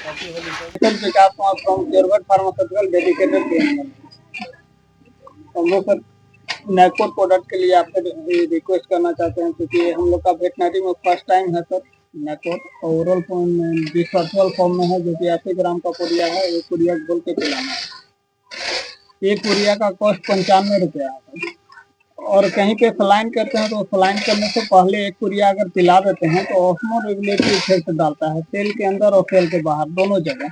विकास Kumar from केरवट pharmaceutical dedicated to animal. हम लोग सर नैकोड प्रोडक्ट के लिए आपसे रिक्वेस्ट करना चाहते हैं, क्योंकि हम लोग का वेटनरी में फर्स्ट टाइम है सर नैकोड। ओरल फॉर्म में डिस्पर्सल फॉर्म में है, जो कि 80 ग्राम का पुड़िया है। एक पुड़िया घोल के पिलाना है। एक पुड़िया का कॉस्ट 95 रुपया है। और कहीं पे सलाइन करते हैं तो सलाइन करने से पहले एक पुड़िया अगर पिला देते हैं तो ऑस्मो रेगुलेटरी इफेक्ट डालता है सेल के अंदर और सेल के बाहर दोनों जगह,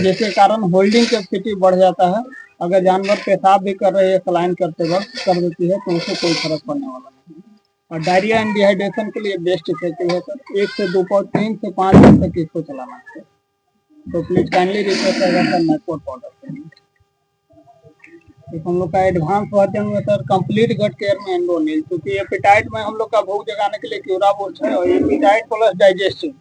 जिसके कारण होल्डिंग कैपेसिटी बढ़ जाता है। अगर जानवर पेशाब भी कर रहे हैं सलाइन करते वक्त कर देती है तो उससे कोई फर्क पड़ने वाला नहीं। और डायरिया एंड डिहाइड्रेशन के लिए बेस्ट इफेक्टिव है सर। 1 से 2 पाउच 3 से 5 दिन तक इसको चलाना है। तो प्लीज काइंडली रिक्वेस्ट है सर नैकोड पाउडर। हम लोग का एडवांस वर्जन में सर कंप्लीट गट केयर में एंडोनिल, क्योंकि एपिटाइट में हम लोग का भूख जगाने के लिए क्यूराबुर्स है, और एपिटाइट प्लस डाइजेस्टिव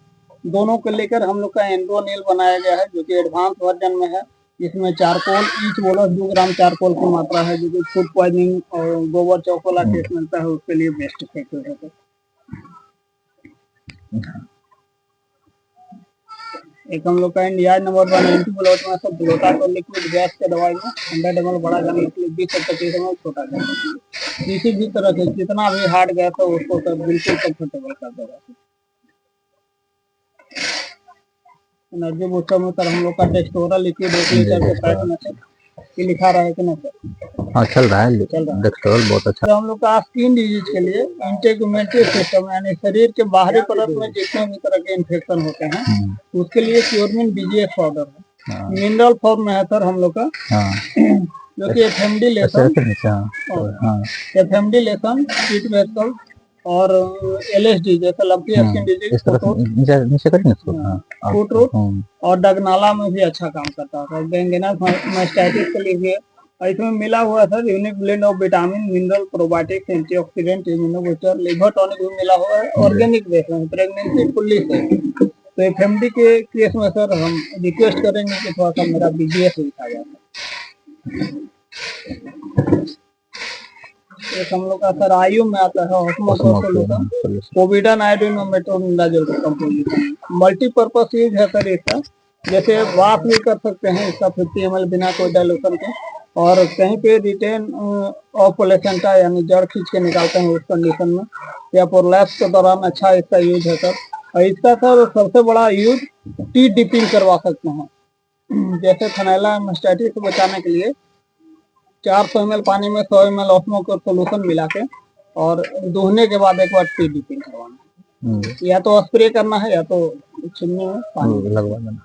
दोनों को लेकर हम लोग का एंडोनिल बनाया गया है, जो कि एडवांस वर्जन में है। इसमें चारकोल ईच बोलस 2 ग्राम चारकोल की मात्रा है, जो कि फूड पॉइजनिंग और गोबर चौकोला टेस्ट मिलता है उसके लिए बेस्ट इफेक्टिव है सर। एक हम लोग का इंडिया नंबर 1 एंटी ब्लोट में सब ब्लोटा को लिक्विड गैस के दवाई में 100 ml बड़ा जाने के लिए 20 से 25 ml छोटा जाने के लिए किसी भी तरह से जितना भी हार्ड गैस है उसको सब बिल्कुल कंफर्टेबल कर देगा। एनर्जी बूस्टर में सर हम लोग का टेक्सटोरा लिक्विड 1 लीटर के पैक में सर ये लिखा रहा है कि नहीं सर? हाँ चल रहा है, टेक्सटोरल बहुत अच्छा। हम लोग का स्किन डिजीज के लिए इंटीग्यूमेटरी सिस्टम, यानी शरीर के बाहरी परत में जितने भी तरह के इन्फेक्शन होते हैं उसके लिए क्योरमिन बीजीएस पाउडर है। मिनरल फॉर्म में है सर हम लोग का, जो कि एफएमडी लेसन कीट वेस्कल और एलएसडी जैसे lumpy skin disease foot rot और डगनाला में भी अच्छा काम करता है। गैंग्रेनस मास्टाइटिस के लिए भी है। इसमें मिला हुआ है sir unique blend of vitamin mineral probiotics antioxidant immuno booster liver tonic भी मिला हुआ है। ऑर्गेनिक बेस में प्रेगनेंसी फुल्ली से। तो एफएमडी के केस में सर हम रिक्वेस्ट करेंगे कि थोड़ा सा मेरा बीजीएस लिखा जाए। एक हम लोग का सर आयु में आता है ऑस्मोसोल्यूशन कोविडन आयोडीन और मेट्रोनिडाजोल का कंपोजिशन। मल्टीपर्पज यूज है सर इसका, जैसे वाफ भी कर सकते हैं इसका 50 ml बिना कोई डाइल्यूशन के, और कहीं पे रिटेन ऑफ प्लेसेंटा यानी जड़ खींच के निकालते हैं उस कंडीशन में, या प्रोलैप्स के दौरान अच्छा इसका यूज है सर। और इसका सर सबसे बड़ा यूज टी डिपिंग करवा सकते हैं, जैसे थनैला मास्टाइटिस से बचाने के लिए 400 ml पानी में 100 ml ऑस्मो का सोल्यूशन मिला के और धोने के बाद एक बार टी डिपिंग करवाना है। या तो स्प्रे करना है या तो चिमनी में पानी लगवा देना।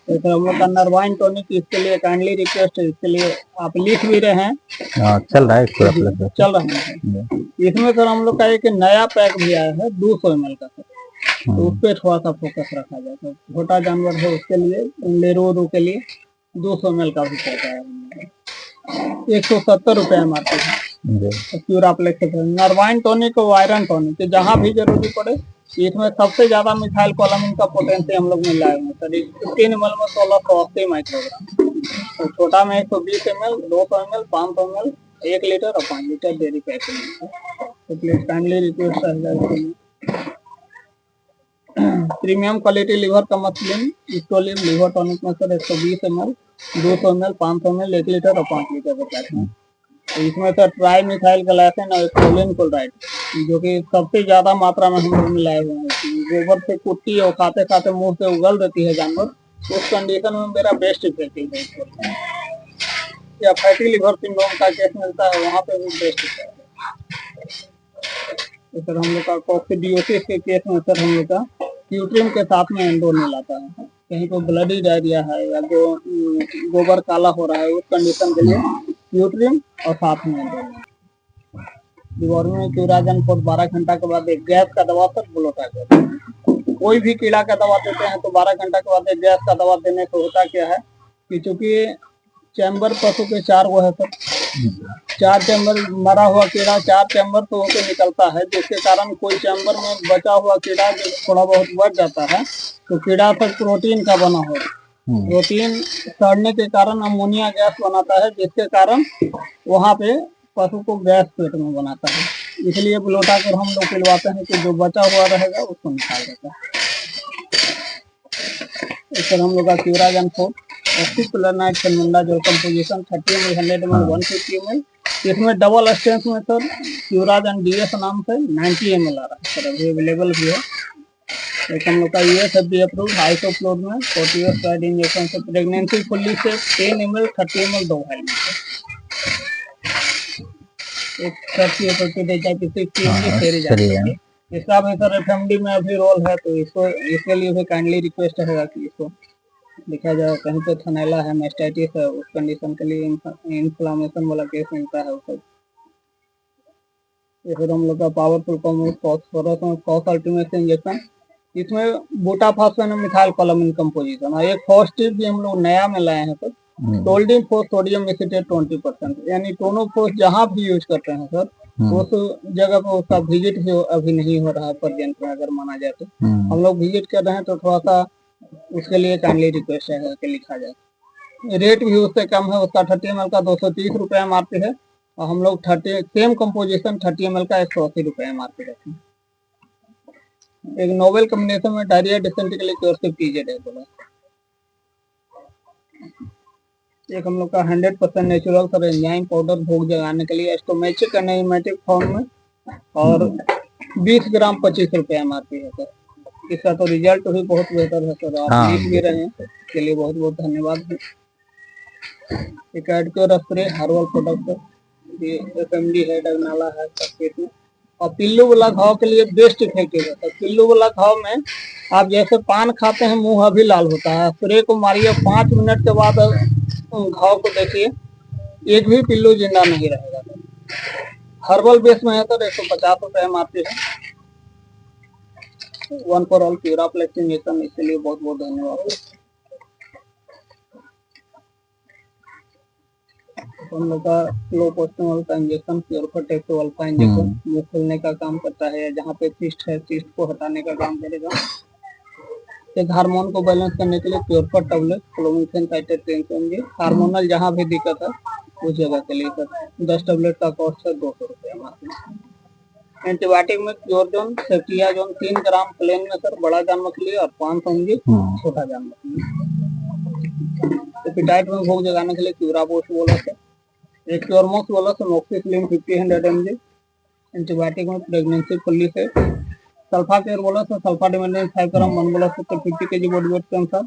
तो हम लोग का नरवाइन टॉनिक इसके लिए काइंडली रिक्वेस्ट है, इसके लिए आप लिख भी रहे हैं। चल रहा है चल रहा है। इसमें सर हम लोग का एक नया पैक भी आया है 200 ml का सर, तो उस पर थोड़ा सा फोकस रखा जाए। तो छोटा जानवर है उसके लिए, लेरो के लिए 200 ml का भी पैक आया है। 170 रुपये एमआरपी है। क्यूराप्लेक्स नरवाइन टॉनिक और आयरन टॉनिक जहाँ भी जरूरी पड़े। इसमें सबसे ज्यादा मिथाइल कोलामिन का पोटेंशियल हम लोग मिला है सर। 15 ml में 1680 माइक्रोग्राम, तो छोटा में 120 ml 200 ml 500 ml 1 लीटर और 5 लीटर डेयरी पैकिंग। तो प्लीज काइंडली रिक्वेस्ट है प्रीमियम क्वालिटी लिवर का मसलिन इस्टोलिन लिवर टॉनिक में sir 120 ml 200 ml 500 ml 1 litre और 5 लीटर का पैक है। तो इसमें सर ट्राई मिथाइल ग्लाइसिन और कोलिन क्लोराइड, जो कि सबसे ज्यादा मात्रा में हम लोग मिलाए हुए हैं। गोबर से कुट्टी और खाते खाते मुंह से उगल देती है जानवर, उस कंडीशन में मेरा बेस्ट इफेक्टिव है। या फैटी लिवर सिंड्रोम का केस मिलता है वहाँ पे भी बेस्ट इफेक्टिव है। तो सर हम लोग का कोक्सीडियोसिस के केस में सर हम लोग का क्यूट्रिम के साथ में एंडोनिल आता है। कहीं को ब्लडी डायरिया है या गोबर काला हो रहा है उस कंडीशन के लिए क्यूट्रिम और साथ में एंडोनिल। डिवॉर्मिंग में क्यूराजन को 12 घंटा के बाद एक गैस का दवा सर ब्लोटा करते हैं। कोई भी कीड़ा का दवा देते हैं तो 12 घंटा के बाद एक गैस का दवा देने से होता क्या है कि चूंकि चैम्बर पशु के 4 वो है सर, 4 चैम्बर मरा हुआ कीड़ा 4 चैम्बर तो होकर निकलता है, जिसके कारण कोई चैम्बर में बचा हुआ कीड़ा जो थोड़ा बहुत बढ़ जाता है तो कीड़ा तक प्रोटीन का बना हो। प्रोटीन सड़ने के कारण अमोनिया गैस बनाता है, जिसके कारण वहाँ पे पशु को गैस पेट में बनाता है। इसलिए ब्लोटा कर हम लोग पिलवाते हैं कि जो बचा हुआ रहेगा उसको निकाल देता है। सर हम लोग का क्यूराजन 4 oxychloride fenbendazole composition 30 ml 100 ml 150 ml। इसमें डबल स्ट्रेंथ में सर क्यूराजन डीएस नाम से 90 ml आ रहा है सर, अभी अवेलेबल भी है। एक हम लोग का यूएसएफडी अप्रूव्ड आइसोफ्लोर में 40 साइड इंजेक्शन से प्रेगनेंसी फुल्ली से 10 ml 30 ml 2 भाई एक सर्ची ऑपरेटिव एचआईपी 60 ml फेरी जाती है। इसका भी सर एफएमडी में अभी रोल है, तो इसको इसके लिए भी काइंडली रिक्वेस्ट है कि इसको लिखा जाए। कहीं पे थनैला है, मेस्टाइटिस है, उस कंडीशन के लिए इन्फ्लामेशन वाला केस मिलता है उसको। ये फिर हम लोग का पावरफुल फॉस्फोरस और फॉस अल्टीमेट इंजेक्शन, इसमें बूटाफॉस्फेट मिथाइल कोलामिन कंपोजिशन और एक फॉस्टिव भी हम लोग नया में लाए हैं सर, टोल्डिन फोस सोडियम एसिटेट 20%, यानी दोनों फोस जहाँ भी यूज करते हैं सर उस जगह पर उसका विजिट भी अभी नहीं हो रहा है प्रेजेंट में, अगर माना जाए तो हम लोग विजिट कर रहे हैं तो थोड़ा सा उसके लिए काइंडली रिक्वेस्ट है कि लिखा जाए। रेट भी उससे कम है, उसका 30 ml का 230 रुपये एमआरपी है और हम लोग 30 सेम कंपोजिशन 30 ml का 180 रुपये एमआरपी रखते हैं। एक नोवेल कॉम्बिनेशन में डायरिया डिसेंट्री के लिए क्योरसिव टीजेड है बोला। एक हम लोग का 100% नेचुरल सर एंजाइम पाउडर भोग जगाने के लिए एस्टोमेचिक एनेमेटिक फॉर्म में और 20 ग्राम 25 रुपये एमआरपी है सर। इसका तो रिजल्ट भी बहुत बेहतर है सर, आप लिख भी रहे हैं, इसके लिए बहुत बहुत धन्यवाद। एक एडक्योर स्प्रे हर्बल प्रोडक्ट एफएमडी है, डगनाला है में, और पिल्लू वाला घाव के लिए बेस्ट इफेक्टिव है सर। पिल्लू वाला घाव में आप जैसे पान खाते हैं मुंह अभी लाल होता है, स्प्रे को मारिए 5 मिनट के बाद घाव को देखिए एक भी पिल्लू जिंदा नहीं रहेगा सर। हर्बल बेस में है सर, 150 रुपये एमआरपी है। 1 फॉर ऑल क्यूराप्लेक्स इंजेक्शन, इसके लिए बहुत बहुत धन्यवाद। हम लोग का लो पोस्टमोल का इंजेक्शन प्योरफॉटेक्स अल्फा इंजेक्शन मुंह खोलने का काम करता है, जहाँ पे सिस्ट है सिस्ट को हटाने का काम करेगा। एक हार्मोन को बैलेंस करने के लिए प्योरफॉट टैबलेट क्लोमिफेन साइटेट्रिन, हार्मोनल जहाँ भी दिक्कत है उस जगह के लिए सर 10 टैबलेट का कॉस्ट है 200 रुपये। एंटीबायोटिक में क्योरजोन सेफ्टियाजोन 3 ग्राम प्लेन में सर बड़ा जानवर के लिए और 500 mg छोटा जानवर के लिए। एपिटाइट में भोग जगाने के लिए क्यूराबोस बोला सर, एक क्योरमोस बोला सर मोक्सिसिलिन 50-100 mg। एंटीबायोटिक में प्रेगनेंसी फुल्ली से सल्फा केयर बोला सर सल्फा डिपेंडेंट 5 ग्राम 1 बोला सर 50 kg बॉडी वेट के अनुसार।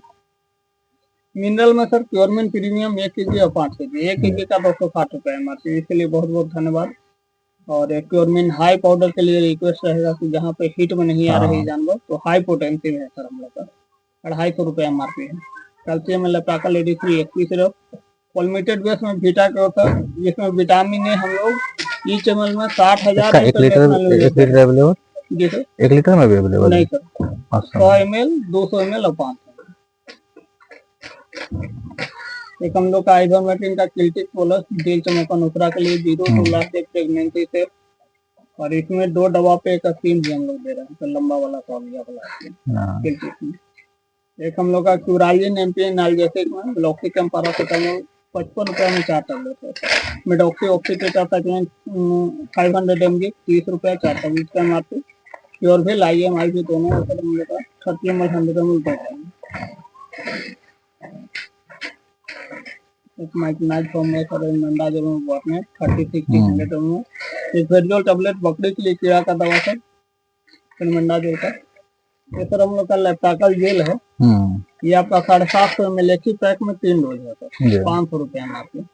मिनरल में सर क्योरमिन प्रीमियम 1 kg और 5 kg, 1 kg का 260 रुपये एमआरपी, इसके लिए बहुत बहुत धन्यवाद। और एक क्योरमिन हाई पाउडर के लिए रिक्वेस्ट रहेगा कि जहाँ पे हीट में नहीं आ रही जानवर तो हाई पोटेंसी में है सर हम लोग का 250 रुपये एमआरपी है। कैल्शियम में लेप्टाका लेडी 3 एक्सपी सिरप, पॉलिमेटेड बेस में बीटा के सर, जिसमें विटामिन ए हम लोग ईच एमएल में 60,000 1 लीटर जी सर 1 लीटर में भी अवेलेबल नहीं सर 100 ml 200 ml और 500। एक हम लोग का आइवर्मेक्टिन का किल्टिक प्लस दिल चमका नुकरा के लिए 0 to लास्ट एक प्रेगनेंसी से, और इसमें 2 दवा पे एक स्कीम भी हम लोग दे रहे हैं तो लंबा वाला तौलिया वाला किल्टिक में। एक हम लोग का क्यूरालिन एमपीएन एनाल्जेसिक में लॉक्सिकम पैरासिटामोल 55 रुपये में 4 टैबलेट है। मेडॉक्सी ऑक्सीटेट्रासाइक्लिन 500 mg 30 रुपये 4 टैबलेट का एमआरपी। प्योरविल IM भी दोनों हम लोग का 30 ml 100 ml बैठा है। एक माइक्रोनाइज फॉर्म में सर मंडाजोल में बॉटनेट 30-60-100 ml। एक वेरिजोल टैबलेट बकरी के लिए कीड़ा का दवा सर मंडाजोल का। ये सर हम लोग का लेप्टाकल जेल है, ये आपका 750 ml एक ही पैक में 3 डोज है सर 500 रुपये एमआरपी।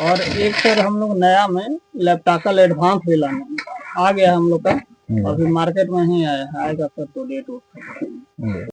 और एक सर हम लोग नया में लेप्टाकल एडवांस भी लाने आ गया हम लोग का, अभी मार्केट में ही आया है, आएगा सर तो डेट